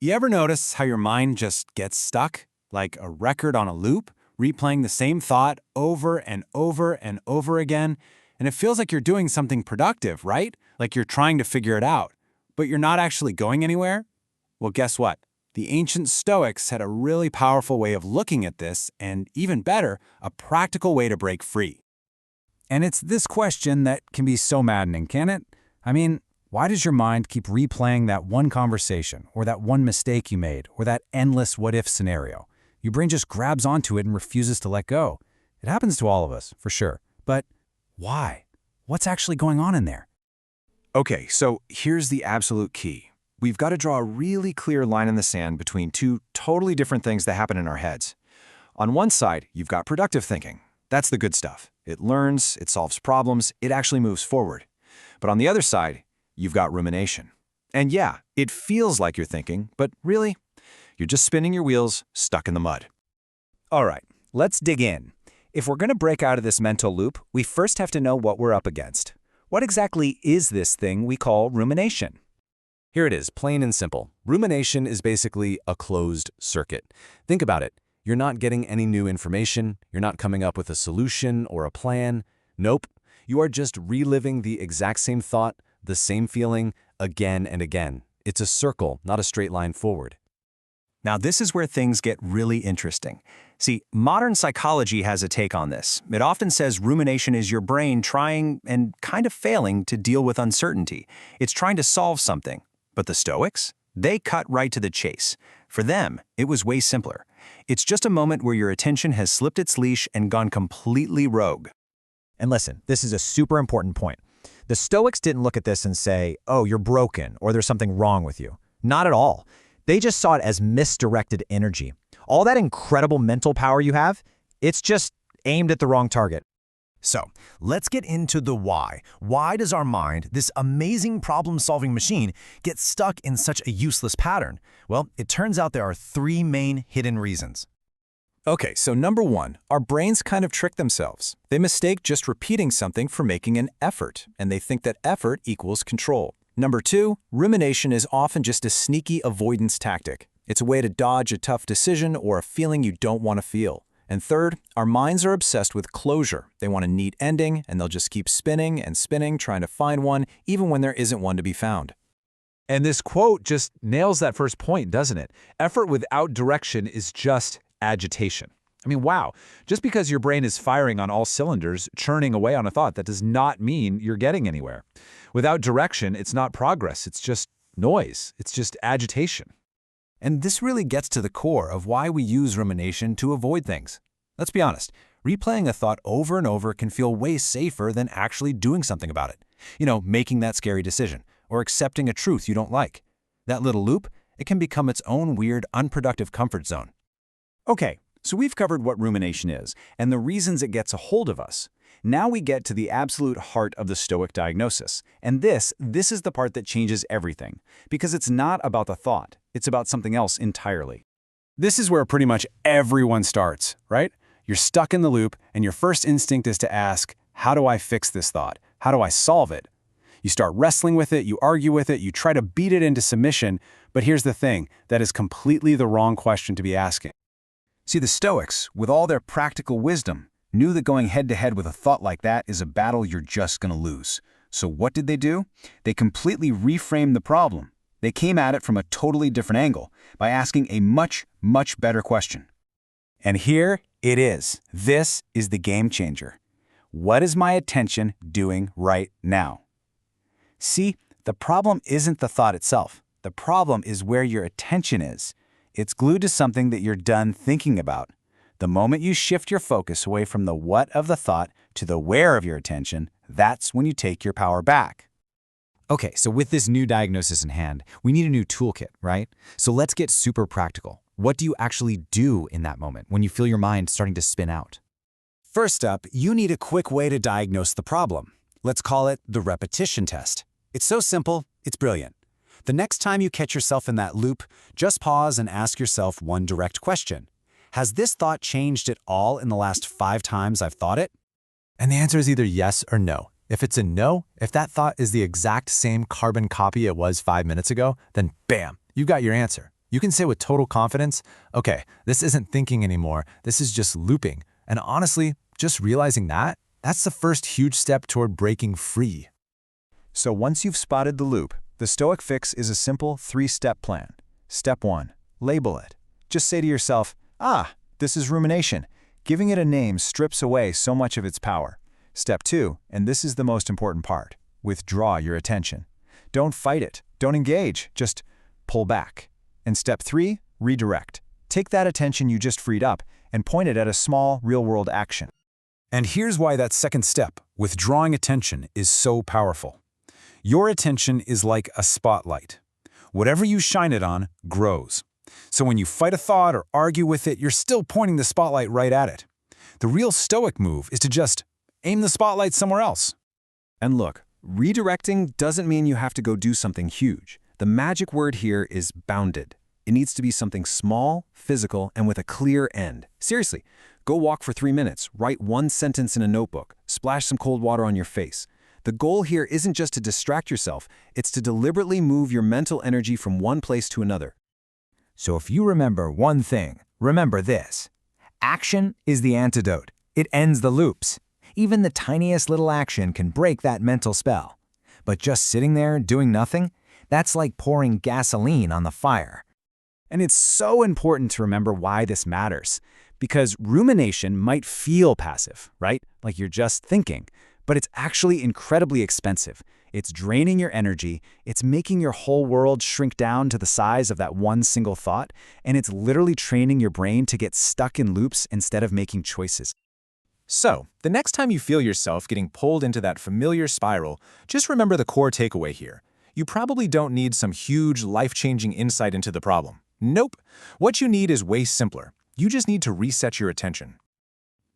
You ever notice how your mind just gets stuck, like a record on a loop, replaying the same thought over and over and over again? And it feels like you're doing something productive, right? Like you're trying to figure it out, but you're not actually going anywhere? Well, guess what? The ancient Stoics had a really powerful way of looking at this, and even better, a practical way to break free. And it's this question that can be so maddening, can it? I mean, why does your mind keep replaying that one conversation, or that one mistake you made, or that endless what-if scenario? Your brain just grabs onto it and refuses to let go. It happens to all of us, for sure. But why? What's actually going on in there? Okay, so here's the absolute key. We've got to draw a really clear line in the sand between two totally different things that happen in our heads. On one side, you've got productive thinking. That's the good stuff. It learns, it solves problems, it actually moves forward. But on the other side, you've got rumination. And yeah, it feels like you're thinking, but really, you're just spinning your wheels, stuck in the mud. All right, let's dig in. If we're going to break out of this mental loop, we first have to know what we're up against. What exactly is this thing we call rumination? Here it is, plain and simple. Rumination is basically a closed circuit. Think about it. You're not getting any new information. You're not coming up with a solution or a plan. Nope. You are just reliving the exact same thought, the same feeling, again and again. It's a circle, not a straight line forward. Now, this is where things get really interesting. See, modern psychology has a take on this. It often says rumination is your brain trying and kind of failing to deal with uncertainty. It's trying to solve something. But the Stoics? They cut right to the chase. For them, it was way simpler. It's just a moment where your attention has slipped its leash and gone completely rogue. And listen, this is a super important point. The Stoics didn't look at this and say, oh, you're broken, or there's something wrong with you. Not at all. They just saw it as misdirected energy. All that incredible mental power you have, it's just aimed at the wrong target. So, let's get into the why. Why does our mind, this amazing problem-solving machine, get stuck in such a useless pattern? Well, it turns out there are three main hidden reasons. Okay, so number one, our brains kind of trick themselves. They mistake just repeating something for making an effort, and they think that effort equals control. Number two, rumination is often just a sneaky avoidance tactic. It's a way to dodge a tough decision or a feeling you don't want to feel. And third, our minds are obsessed with closure. They want a neat ending, and they'll just keep spinning and spinning, trying to find one, even when there isn't one to be found. And this quote just nails that first point, doesn't it? Effort without direction is just agitation. I mean, wow. Just because your brain is firing on all cylinders, churning away on a thought, that does not mean you're getting anywhere. Without direction, it's not progress. It's just noise. It's just agitation. And this really gets to the core of why we use rumination to avoid things. Let's be honest, replaying a thought over and over can feel way safer than actually doing something about it. You know, making that scary decision, or accepting a truth you don't like. That little loop, it can become its own weird, unproductive comfort zone. Okay, so we've covered what rumination is, and the reasons it gets a hold of us. Now we get to the absolute heart of the Stoic diagnosis. And this is the part that changes everything. Because it's not about the thought. It's about something else entirely. This is where pretty much everyone starts, right? You're stuck in the loop, and your first instinct is to ask, how do I fix this thought? How do I solve it? You start wrestling with it, you argue with it, you try to beat it into submission, but here's the thing, that is completely the wrong question to be asking. See, the Stoics, with all their practical wisdom, knew that going head-to-head with a thought like that is a battle you're just going to lose. So what did they do? They completely reframed the problem. They came at it from a totally different angle by asking a much, much better question. And here it is. This is the game changer. What is my attention doing right now? See, the problem isn't the thought itself. The problem is where your attention is. It's glued to something that you're done thinking about. The moment you shift your focus away from the what of the thought to the where of your attention, that's when you take your power back. Okay, so with this new diagnosis in hand, we need a new toolkit, right? So let's get super practical. What do you actually do in that moment when you feel your mind starting to spin out? First up, you need a quick way to diagnose the problem. Let's call it the repetition test. It's so simple, it's brilliant. The next time you catch yourself in that loop, just pause and ask yourself one direct question. Has this thought changed at all in the last 5 times I've thought it? And the answer is either yes or no. If it's a no, if that thought is the exact same carbon copy it was 5 minutes ago, then bam, you got your answer. You can say with total confidence, okay, this isn't thinking anymore, this is just looping. And honestly, just realizing that, that's the first huge step toward breaking free. So once you've spotted the loop, the Stoic fix is a simple 3-step plan. Step 1. Label it. Just say to yourself, this is rumination. Giving it a name strips away so much of its power. Step 2, and this is the most important part, withdraw your attention. Don't fight it. Don't engage. Just pull back. And step 3, redirect. Take that attention you just freed up and point it at a small, real-world action. And here's why that second step, withdrawing attention, is so powerful. Your attention is like a spotlight. Whatever you shine it on grows. So when you fight a thought or argue with it, you're still pointing the spotlight right at it. The real Stoic move is to just aim the spotlight somewhere else. And look, redirecting doesn't mean you have to go do something huge. The magic word here is bounded. It needs to be something small, physical, and with a clear end. Seriously, go walk for 3 minutes, write 1 sentence in a notebook, splash some cold water on your face. The goal here isn't just to distract yourself, it's to deliberately move your mental energy from one place to another. So if you remember one thing, remember this. Action is the antidote. It ends the loops. Even the tiniest little action can break that mental spell. But just sitting there doing nothing, that's like pouring gasoline on the fire. And it's so important to remember why this matters. Because rumination might feel passive, right? Like you're just thinking. But it's actually incredibly expensive. It's draining your energy, it's making your whole world shrink down to the size of that one single thought, and it's literally training your brain to get stuck in loops instead of making choices. So, the next time you feel yourself getting pulled into that familiar spiral, just remember the core takeaway here. You probably don't need some huge, life-changing insight into the problem. Nope. What you need is way simpler. You just need to reset your attention.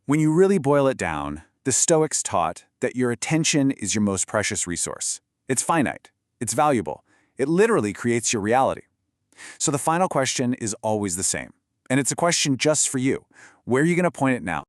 When you really boil it down, the Stoics taught that your attention is your most precious resource. It's finite. It's valuable. It literally creates your reality. So the final question is always the same. And it's a question just for you. Where are you going to point it now?